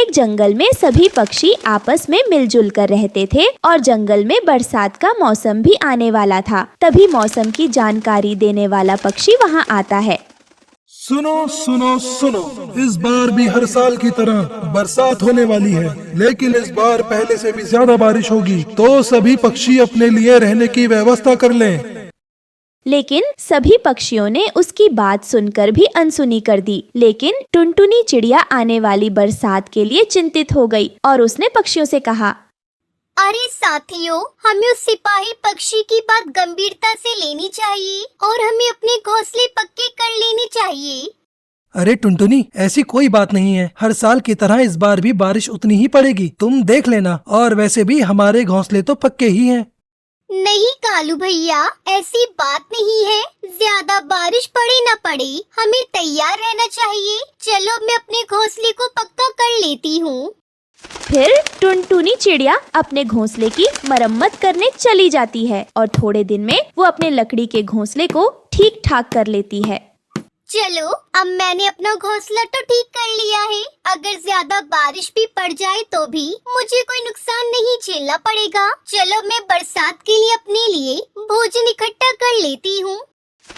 एक जंगल में सभी पक्षी आपस में मिलजुल कर रहते थे और जंगल में बरसात का मौसम भी आने वाला था। तभी मौसम की जानकारी देने वाला पक्षी वहाँ आता है। सुनो सुनो सुनो, इस बार भी हर साल की तरह बरसात होने वाली है, लेकिन इस बार पहले से भी ज्यादा बारिश होगी, तो सभी पक्षी अपने लिए रहने की व्यवस्था कर लें। लेकिन सभी पक्षियों ने उसकी बात सुनकर भी अनसुनी कर दी। लेकिन टुनटुनी चिड़िया आने वाली बरसात के लिए चिंतित हो गई और उसने पक्षियों से कहा, अरे साथियों, हमें उस सिपाही पक्षी की बात गंभीरता से लेनी चाहिए और हमें अपने घोंसले पक्के कर लेने चाहिए। अरे टुनटुनी, ऐसी कोई बात नहीं है। हर साल की तरह इस बार भी बारिश उतनी ही पड़ेगी, तुम देख लेना। और वैसे भी हमारे घोंसले तो पक्के ही हैं। नहीं कालू भैया, ऐसी बात नहीं है। ज्यादा बारिश पड़े न पड़े, हमें तैयार रहना चाहिए। चलो मैं अपने घोंसले को पक्का कर लेती हूँ। फिर टुनटुनी चिड़िया अपने घोंसले की मरम्मत करने चली जाती है और थोड़े दिन में वो अपने लकड़ी के घोंसले को ठीक ठाक कर लेती है। चलो, अब मैंने अपना घोंसला तो ठीक कर लिया है। अगर ज्यादा बारिश भी पड़ जाए तो भी मुझे कोई नुकसान नहीं झेलना पड़ेगा। चलो मैं बरसात के लिए अपने लिए भोजन इकट्ठा कर लेती हूँ।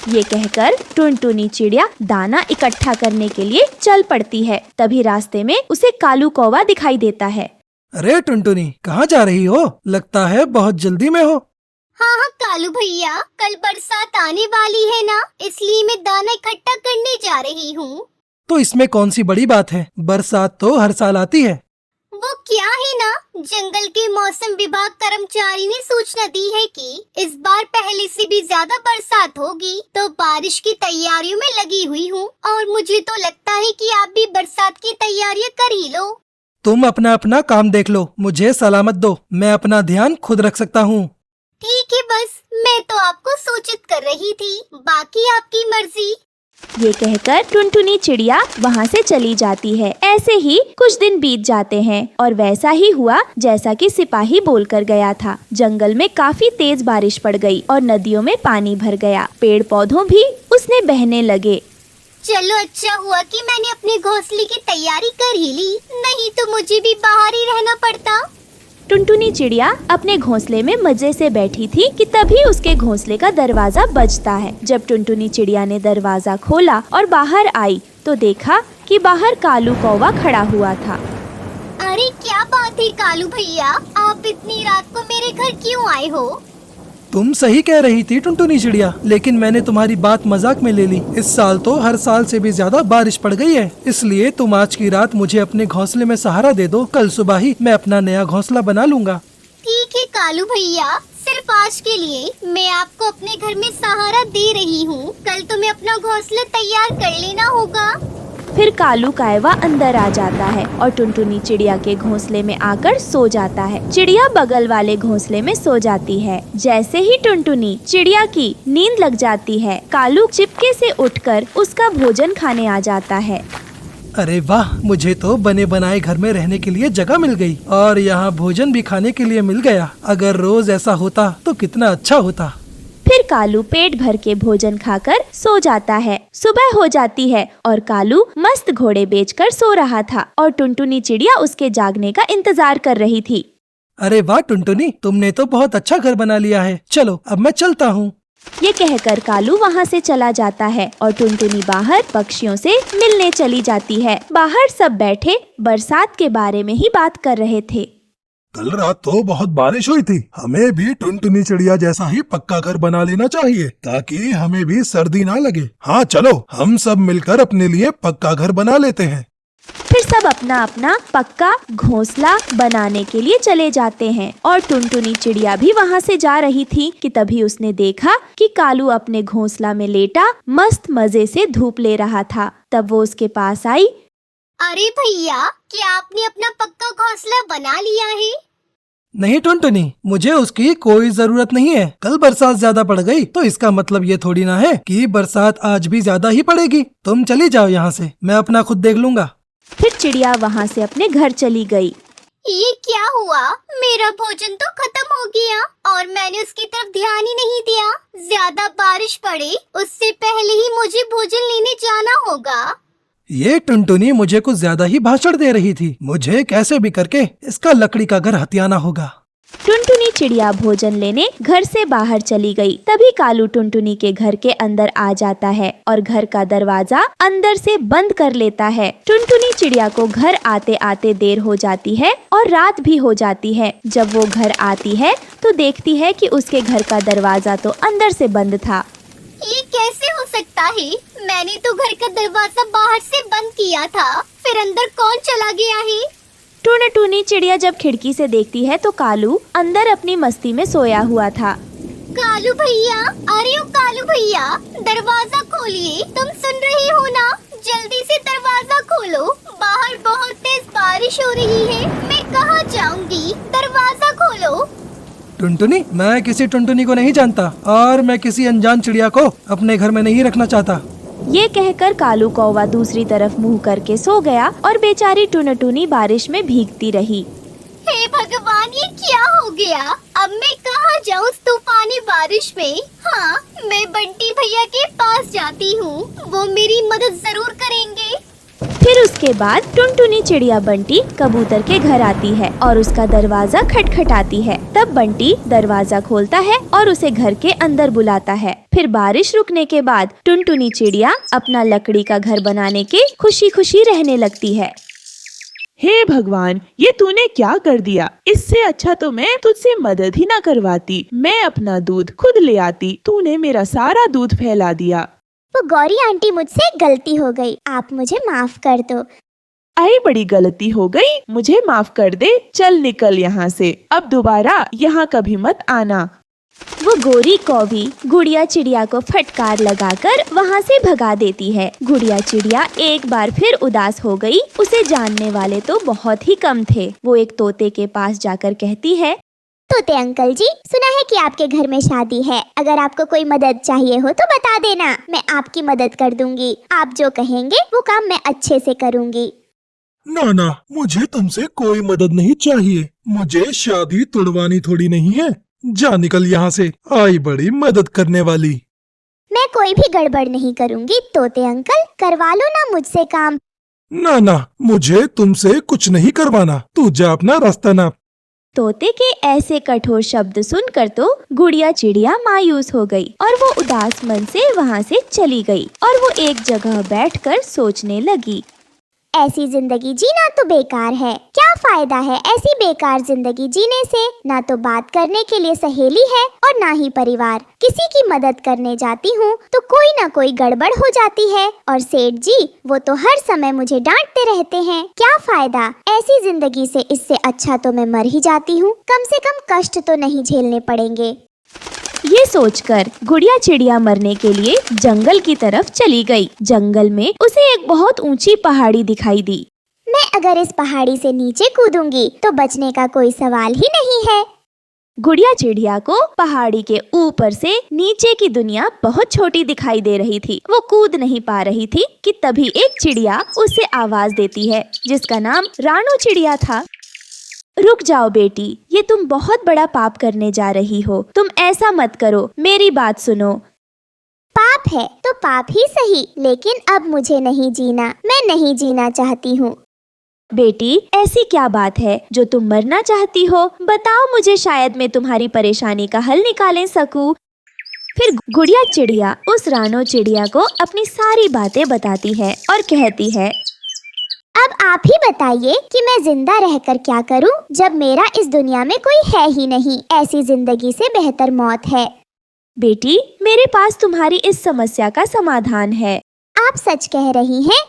ये कहकर टुनटुनी चिड़िया दाना इकट्ठा करने के लिए चल पड़ती है। तभी रास्ते में उसे कालू कौवा दिखाई देता है। अरे टुनटुनी, कहाँ जा रही हो? लगता है बहुत जल्दी में हो। हाँ हाँ कालू भैया, कल बरसात आने वाली है ना, इसलिए मैं दाना इकट्ठा करने जा रही हूँ। तो इसमें कौन सी बड़ी बात है? बरसात तो हर साल आती है। वो क्या है ना, जंगल के मौसम विभाग कर्मचारी ने सूचना दी है कि इस बार पहले से भी ज्यादा बरसात होगी, तो बारिश की तैयारियों में लगी हुई हूँ। और मुझे तो लगता है कि आप भी बरसात की तैयारियां कर ही लो। तुम अपना अपना काम देख लो, मुझे सलामत दो। मैं अपना ध्यान खुद रख सकता हूँ। ठीक है, बस मैं तो आपको सूचित कर रही थी, बाकी आपकी मर्जी। ये कहकर टुनटुनी चिड़िया वहाँ से चली जाती है। ऐसे ही कुछ दिन बीत जाते हैं और वैसा ही हुआ जैसा कि सिपाही बोलकर गया था। जंगल में काफी तेज बारिश पड़ गई और नदियों में पानी भर गया। पेड़ पौधों भी उसने बहने लगे। चलो, अच्छा हुआ कि मैंने अपने घोंसले की तैयारी कर ही ली, नहीं तो मुझे भी बाहर ही रहना पड़ता। टुनटुनी चिड़िया अपने घोंसले में मजे से बैठी थी कि तभी उसके घोंसले का दरवाजा बजता है। जब टुनटुनी चिड़िया ने दरवाजा खोला और बाहर आई तो देखा कि बाहर कालू कौवा खड़ा हुआ था। अरे क्या बात है कालू भैया, आप इतनी रात को मेरे घर क्यों आए हो? तुम सही कह रही थी टुनटुनी चिड़िया, लेकिन मैंने तुम्हारी बात मजाक में ले ली। इस साल तो हर साल से भी ज्यादा बारिश पड़ गई है, इसलिए तुम आज की रात मुझे अपने घोंसले में सहारा दे दो। कल सुबह ही मैं अपना नया घोंसला बना लूंगा। ठीक है कालू भैया, सिर्फ आज के लिए मैं आपको अपने घर में सहारा दे रही हूँ। कल तुम्हें अपना घोंसला तैयार कर लेना होगा। फिर कालू कायवा अंदर आ जाता है और टुनटुनी चिड़िया के घोंसले में आकर सो जाता है। चिड़िया बगल वाले घोंसले में सो जाती है। जैसे ही टुनटुनी चिड़िया की नींद लग जाती है, कालू चिपके से उठकर उसका भोजन खाने आ जाता है। अरे वाह, मुझे तो बने बनाए घर में रहने के लिए जगह मिल गई और यहाँ भोजन भी खाने के लिए मिल गया। अगर रोज ऐसा होता तो कितना अच्छा होता। फिर कालू पेट भर के भोजन खाकर सो जाता है। सुबह हो जाती है और कालू मस्त घोड़े बेचकर सो रहा था और टुनटुनी चिड़िया उसके जागने का इंतजार कर रही थी। अरे वाह टुनटुनी, तुमने तो बहुत अच्छा घर बना लिया है। चलो अब मैं चलता हूँ। ये कहकर कालू वहाँ से चला जाता है और टुनटुनी बाहर पक्षियों से मिलने चली जाती है। बाहर सब बैठे बरसात के बारे में ही बात कर रहे थे। कल रात तो बहुत बारिश हुई थी, हमें भी टुनटुनी चिड़िया जैसा ही पक्का घर बना लेना चाहिए ताकि हमें भी सर्दी ना लगे। हाँ चलो, हम सब मिलकर अपने लिए पक्का घर बना लेते हैं। फिर सब अपना अपना पक्का घोंसला बनाने के लिए चले जाते हैं और टुनटुनी चिड़िया भी वहाँ से जा रही थी कि तभी उसने देखा कि कालू अपने घोंसला में लेटा मस्त मजे से धूप ले रहा था। तब वो उसके पास आई। अरे भैया, क्या आपने अपना पक्का घोंसला बना लिया है? नहीं टुनटुनी, मुझे उसकी कोई जरूरत नहीं है। कल बरसात ज्यादा पड़ गई तो इसका मतलब ये थोड़ी ना है कि बरसात आज भी ज्यादा ही पड़ेगी। तुम चली जाओ यहाँ से, मैं अपना खुद देख लूंगा। फिर चिड़िया वहाँ से अपने घर चली गई। ये क्या हुआ? मेरा भोजन तो खत्म हो गया और मैंने उसकी तरफ ध्यान ही नहीं दिया। ज्यादा बारिश पड़े उससे पहले ही मुझे भोजन लेने जाना होगा। ये टुनटुनी मुझे कुछ ज्यादा ही भाषण दे रही थी। मुझे कैसे भी करके इसका लकड़ी का घर हथियाना होगा। टुनटुनी चिड़िया भोजन लेने घर से बाहर चली गई। तभी कालू टुनटुनी के घर के अंदर आ जाता है और घर का दरवाजा अंदर से बंद कर लेता है। टुनटुनी चिड़िया को घर आते आते देर हो जाती है और रात भी हो जाती है। जब वो घर आती है तो देखती है कि उसके घर का दरवाजा तो अंदर से बंद था। ये कैसे हो सकता है? मैंने तो घर का दरवाजा बाहर से बंद किया था, फिर अंदर कौन चला गया है? टुनटुनी चिड़िया जब खिड़की से देखती है तो कालू अंदर अपनी मस्ती में सोया हुआ था। कालू भैया, अरे ओ कालू भैया, दरवाजा खोलिए। तुम सुन रहे हो ना? जल्दी से दरवाजा खोलो, बाहर बहुत तेज बारिश हो रही है। मैं कहाँ जाऊंगी? दरवाजा खोलो। टुनटुनी, मैं किसी टुनटुनी को नहीं जानता और मैं किसी अनजान चिड़िया को अपने घर में नहीं रखना चाहता। ये कहकर कालू कौवा दूसरी तरफ मुंह करके सो गया और बेचारी टुनटुनी बारिश में भीगती रही। हे भगवान, ये क्या हो गया? अब मैं कहाँ जाऊँ उस तूफानी बारिश में? हाँ, मैं बंटी भैया के पास जाती हूँ, वो मेरी मदद जरूर करेंगे। फिर उसके बाद टुनटुनी चिड़िया बंटी कबूतर के घर आती है और उसका दरवाजा खटखटाती है। तब बंटी दरवाजा खोलता है और उसे घर के अंदर बुलाता है। फिर बारिश रुकने के बाद टुनटुनी चिड़िया अपना लकड़ी का घर बनाने के खुशी खुशी रहने लगती है। हे भगवान, ये तूने क्या कर दिया? इससे अच्छा तो मैं तुझसे मदद ही ना करवाती। मैं अपना दूध खुद ले आती, तूने मेरा सारा दूध फैला दिया। वो गौरी आंटी, मुझसे गलती हो गई, आप मुझे माफ कर दो। आई बड़ी गलती हो गई, मुझे माफ कर दे। चल निकल यहाँ से, अब दोबारा यहाँ कभी मत आना। वो गोरी कौवी गुड़िया चिड़िया को फटकार लगाकर वहाँ से भगा देती है। गुड़िया चिड़िया एक बार फिर उदास हो गई। उसे जानने वाले तो बहुत ही कम थे। वो एक तोते के पास जाकर कहती है, तोते अंकल जी, सुना है कि आपके घर में शादी है। अगर आपको कोई मदद चाहिए हो तो बता देना, मैं आपकी मदद कर दूंगी। आप जो कहेंगे वो काम मैं अच्छे से करूंगी। ना, मुझे तुमसे कोई मदद नहीं चाहिए। मुझे शादी तुड़वानी थोड़ी नहीं है। जा निकल यहाँ से, आई बड़ी मदद करने वाली। मैं कोई भी गड़बड़ नहीं करूंगी तोते अंकल, करवा लो ना मुझसे काम। ना, मुझे तुमसे कुछ नहीं करवाना। तू जा अपना रास्ता नाप। तोते के ऐसे कठोर शब्द सुनकर तो गुड़िया चिड़िया मायूस हो गई और वो उदास मन से वहाँ से चली गई और वो एक जगह बैठकर सोचने लगी। ऐसी जिंदगी जीना तो बेकार है। क्या फायदा है ऐसी बेकार जिंदगी जीने से? ना तो बात करने के लिए सहेली है और ना ही परिवार। किसी की मदद करने जाती हूँ तो कोई ना कोई गड़बड़ हो जाती है और सेठ जी वो तो हर समय मुझे डांटते रहते हैं। क्या फायदा ऐसी जिंदगी से? इससे अच्छा तो मैं मर ही जाती हूँ, कम से कम कष्ट तो नहीं झेलने पड़ेंगे। ये सोचकर गुड़िया चिड़िया मरने के लिए जंगल की तरफ चली गई। जंगल में उसे एक बहुत ऊंची पहाड़ी दिखाई दी। मैं अगर इस पहाड़ी से नीचे कूदूंगी तो बचने का कोई सवाल ही नहीं है। गुड़िया चिड़िया को पहाड़ी के ऊपर से नीचे की दुनिया बहुत छोटी दिखाई दे रही थी। वो कूद नहीं पा रही थी कि तभी एक चिड़िया उसे आवाज देती है, जिसका नाम रानो चिड़िया था। रुक जाओ बेटी, ये तुम बहुत बड़ा पाप करने जा रही हो। तुम ऐसा मत करो, मेरी बात सुनो। पाप है तो पाप ही सही, लेकिन अब मुझे नहीं जीना। मैं नहीं जीना चाहती हूँ। बेटी, ऐसी क्या बात है जो तुम मरना चाहती हो? बताओ मुझे, शायद मैं तुम्हारी परेशानी का हल निकाल सकूं। फिर गुड़िया चिड़िया उस रानो चिड़िया को अपनी सारी बातें बताती है और कहती है, अब आप ही बताइए कि मैं जिंदा रहकर क्या करूं, जब मेरा इस दुनिया में कोई है ही नहीं। ऐसी जिंदगी से बेहतर मौत है। बेटी, मेरे पास तुम्हारी इस समस्या का समाधान है। आप सच कह रही हैं?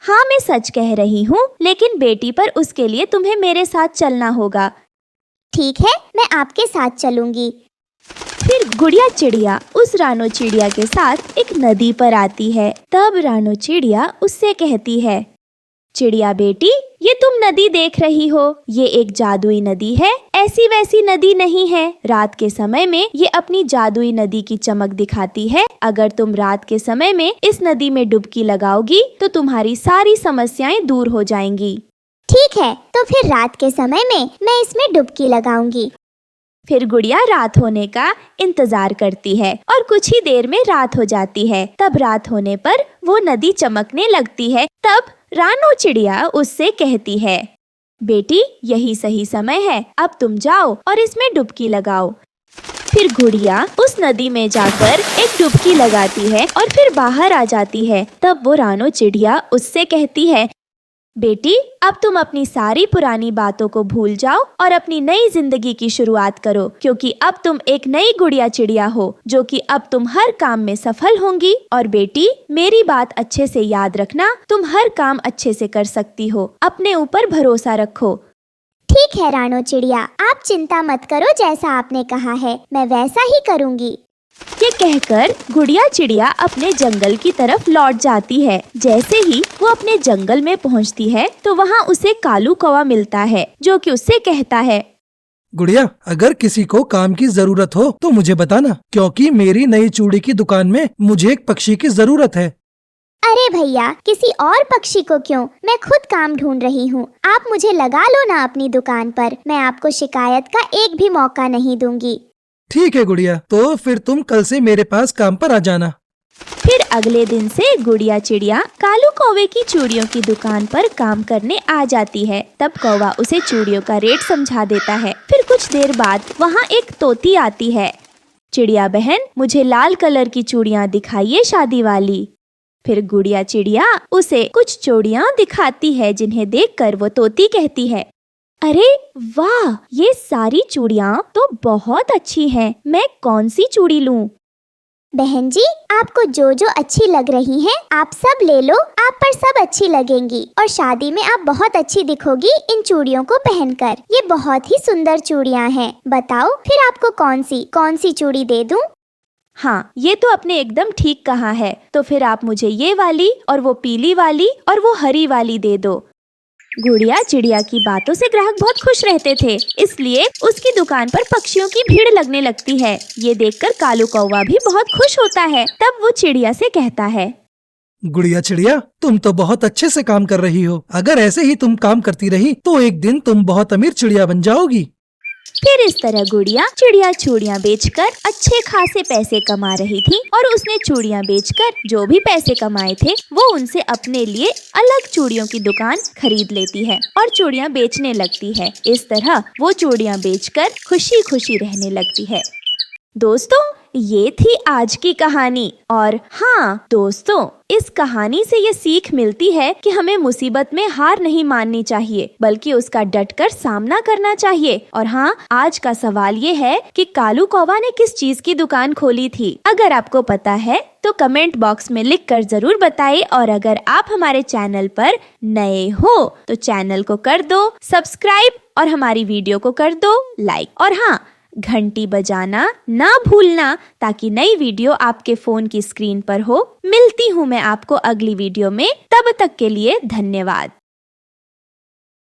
हाँ, मैं सच कह रही हूँ, लेकिन बेटी पर उसके लिए तुम्हें मेरे साथ चलना होगा। ठीक है, मैं आपके साथ चलूंगी। फिर गुड़िया चिड़िया उस रानो चिड़िया के साथ एक नदी पर आती है। तब रानो चिड़िया उससे कहती है, चिड़िया बेटी, ये तुम नदी देख रही हो, ये एक जादुई नदी है। ऐसी वैसी नदी नहीं है। रात के समय में ये अपनी जादुई नदी की चमक दिखाती है। अगर तुम रात के समय में इस नदी में डुबकी लगाओगी तो तुम्हारी सारी समस्याएं दूर हो जाएंगी। ठीक है, तो फिर रात के समय में मैं इसमें डुबकी लगाऊंगी। फिर गुड़िया रात होने का इंतजार करती है और कुछ ही देर में रात हो जाती है। तब रात होने पर वो नदी चमकने लगती है। तब रानो चिड़िया उससे कहती है, बेटी यही सही समय है, अब तुम जाओ और इसमें डुबकी लगाओ। फिर गुड़िया उस नदी में जाकर एक डुबकी लगाती है और फिर बाहर आ जाती है। तब वो रानो चिड़िया उससे कहती है, बेटी अब तुम अपनी सारी पुरानी बातों को भूल जाओ और अपनी नई जिंदगी की शुरुआत करो, क्योंकि अब तुम एक नई गुड़िया चिड़िया हो जो कि अब तुम हर काम में सफल होंगी। और बेटी मेरी बात अच्छे से याद रखना, तुम हर काम अच्छे से कर सकती हो, अपने ऊपर भरोसा रखो। ठीक है रानो चिड़िया, आप चिंता मत करो, जैसा आपने कहा है मैं वैसा ही करूँगी। ये कहकर गुड़िया चिड़िया अपने जंगल की तरफ लौट जाती है। जैसे ही वो अपने जंगल में पहुंचती है तो वहाँ उसे कालू कौवा मिलता है, जो कि उससे कहता है, गुड़िया अगर किसी को काम की जरूरत हो तो मुझे बताना, क्योंकि मेरी नई चूड़ी की दुकान में मुझे एक पक्षी की जरूरत है। अरे भैया, किसी और पक्षी को क्यों, मैं खुद काम ढूंढ रही हूँ। आप मुझे लगा लो ना अपनी दुकान पर, मैं आपको शिकायत का एक भी मौका नहीं दूंगी। ठीक है गुड़िया, तो फिर तुम कल से मेरे पास काम पर आ जाना। फिर अगले दिन से गुड़िया चिड़िया कालू कौवे की चूड़ियों की दुकान पर काम करने आ जाती है। तब कौवा उसे चूड़ियों का रेट समझा देता है। फिर कुछ देर बाद वहाँ एक तोती आती है। चिड़िया बहन, मुझे लाल कलर की चूड़ियाँ दिखाइए शादी वाली। फिर गुड़िया चिड़िया उसे कुछ चूड़ियाँ दिखाती है, जिन्हें देखकर वो तोती कहती है, अरे वाह, ये सारी चूड़ियाँ तो बहुत अच्छी हैं, मैं कौन सी चूड़ी लूं? बहन जी, आपको जो जो अच्छी लग रही हैं, आप सब ले लो, आप पर सब अच्छी लगेंगी और शादी में आप बहुत अच्छी दिखोगी इन चूड़ियों को पहनकर। ये बहुत ही सुंदर चूड़ियाँ हैं। बताओ फिर आपको कौन सी चूड़ी दे दूं? हाँ, ये तो आपने एकदम ठीक कहा है। तो फिर आप मुझे ये वाली और वो पीली वाली और वो हरी वाली दे दो। गुड़िया चिड़िया की बातों से ग्राहक बहुत खुश रहते थे, इसलिए उसकी दुकान पर पक्षियों की भीड़ लगने लगती है। ये देखकर कालू कौवा भी बहुत खुश होता है। तब वो चिड़िया से कहता है, गुड़िया चिड़िया तुम तो बहुत अच्छे से काम कर रही हो। अगर ऐसे ही तुम काम करती रही तो एक दिन तुम बहुत अमीर चिड़िया बन जाओगी। फिर इस तरह गुड़िया चिड़िया चूड़ियाँ बेचकर अच्छे खासे पैसे कमा रही थी और उसने चूड़ियाँ बेचकर जो भी पैसे कमाए थे वो उनसे अपने लिए अलग चूड़ियों की दुकान खरीद लेती है और चूड़ियाँ बेचने लगती है। इस तरह वो चूड़ियाँ बेचकर खुशी खुशी रहने लगती है। दोस्तों, ये थी आज की कहानी। और हाँ दोस्तों, इस कहानी से ये सीख मिलती है कि हमें मुसीबत में हार नहीं माननी चाहिए, बल्कि उसका डटकर सामना करना चाहिए। और हाँ, आज का सवाल ये है कि कालू कौवा ने किस चीज की दुकान खोली थी? अगर आपको पता है तो कमेंट बॉक्स में लिखकर जरूर बताइए। और अगर आप हमारे चैनल पर नए हो तो चैनल को कर दो सब्सक्राइब और हमारी वीडियो को कर दो लाइक। और हाँ, घंटी बजाना ना भूलना, ताकि नई वीडियो आपके फोन की स्क्रीन पर हो। मिलती हूँ मैं आपको अगली वीडियो में, तब तक के लिए धन्यवाद।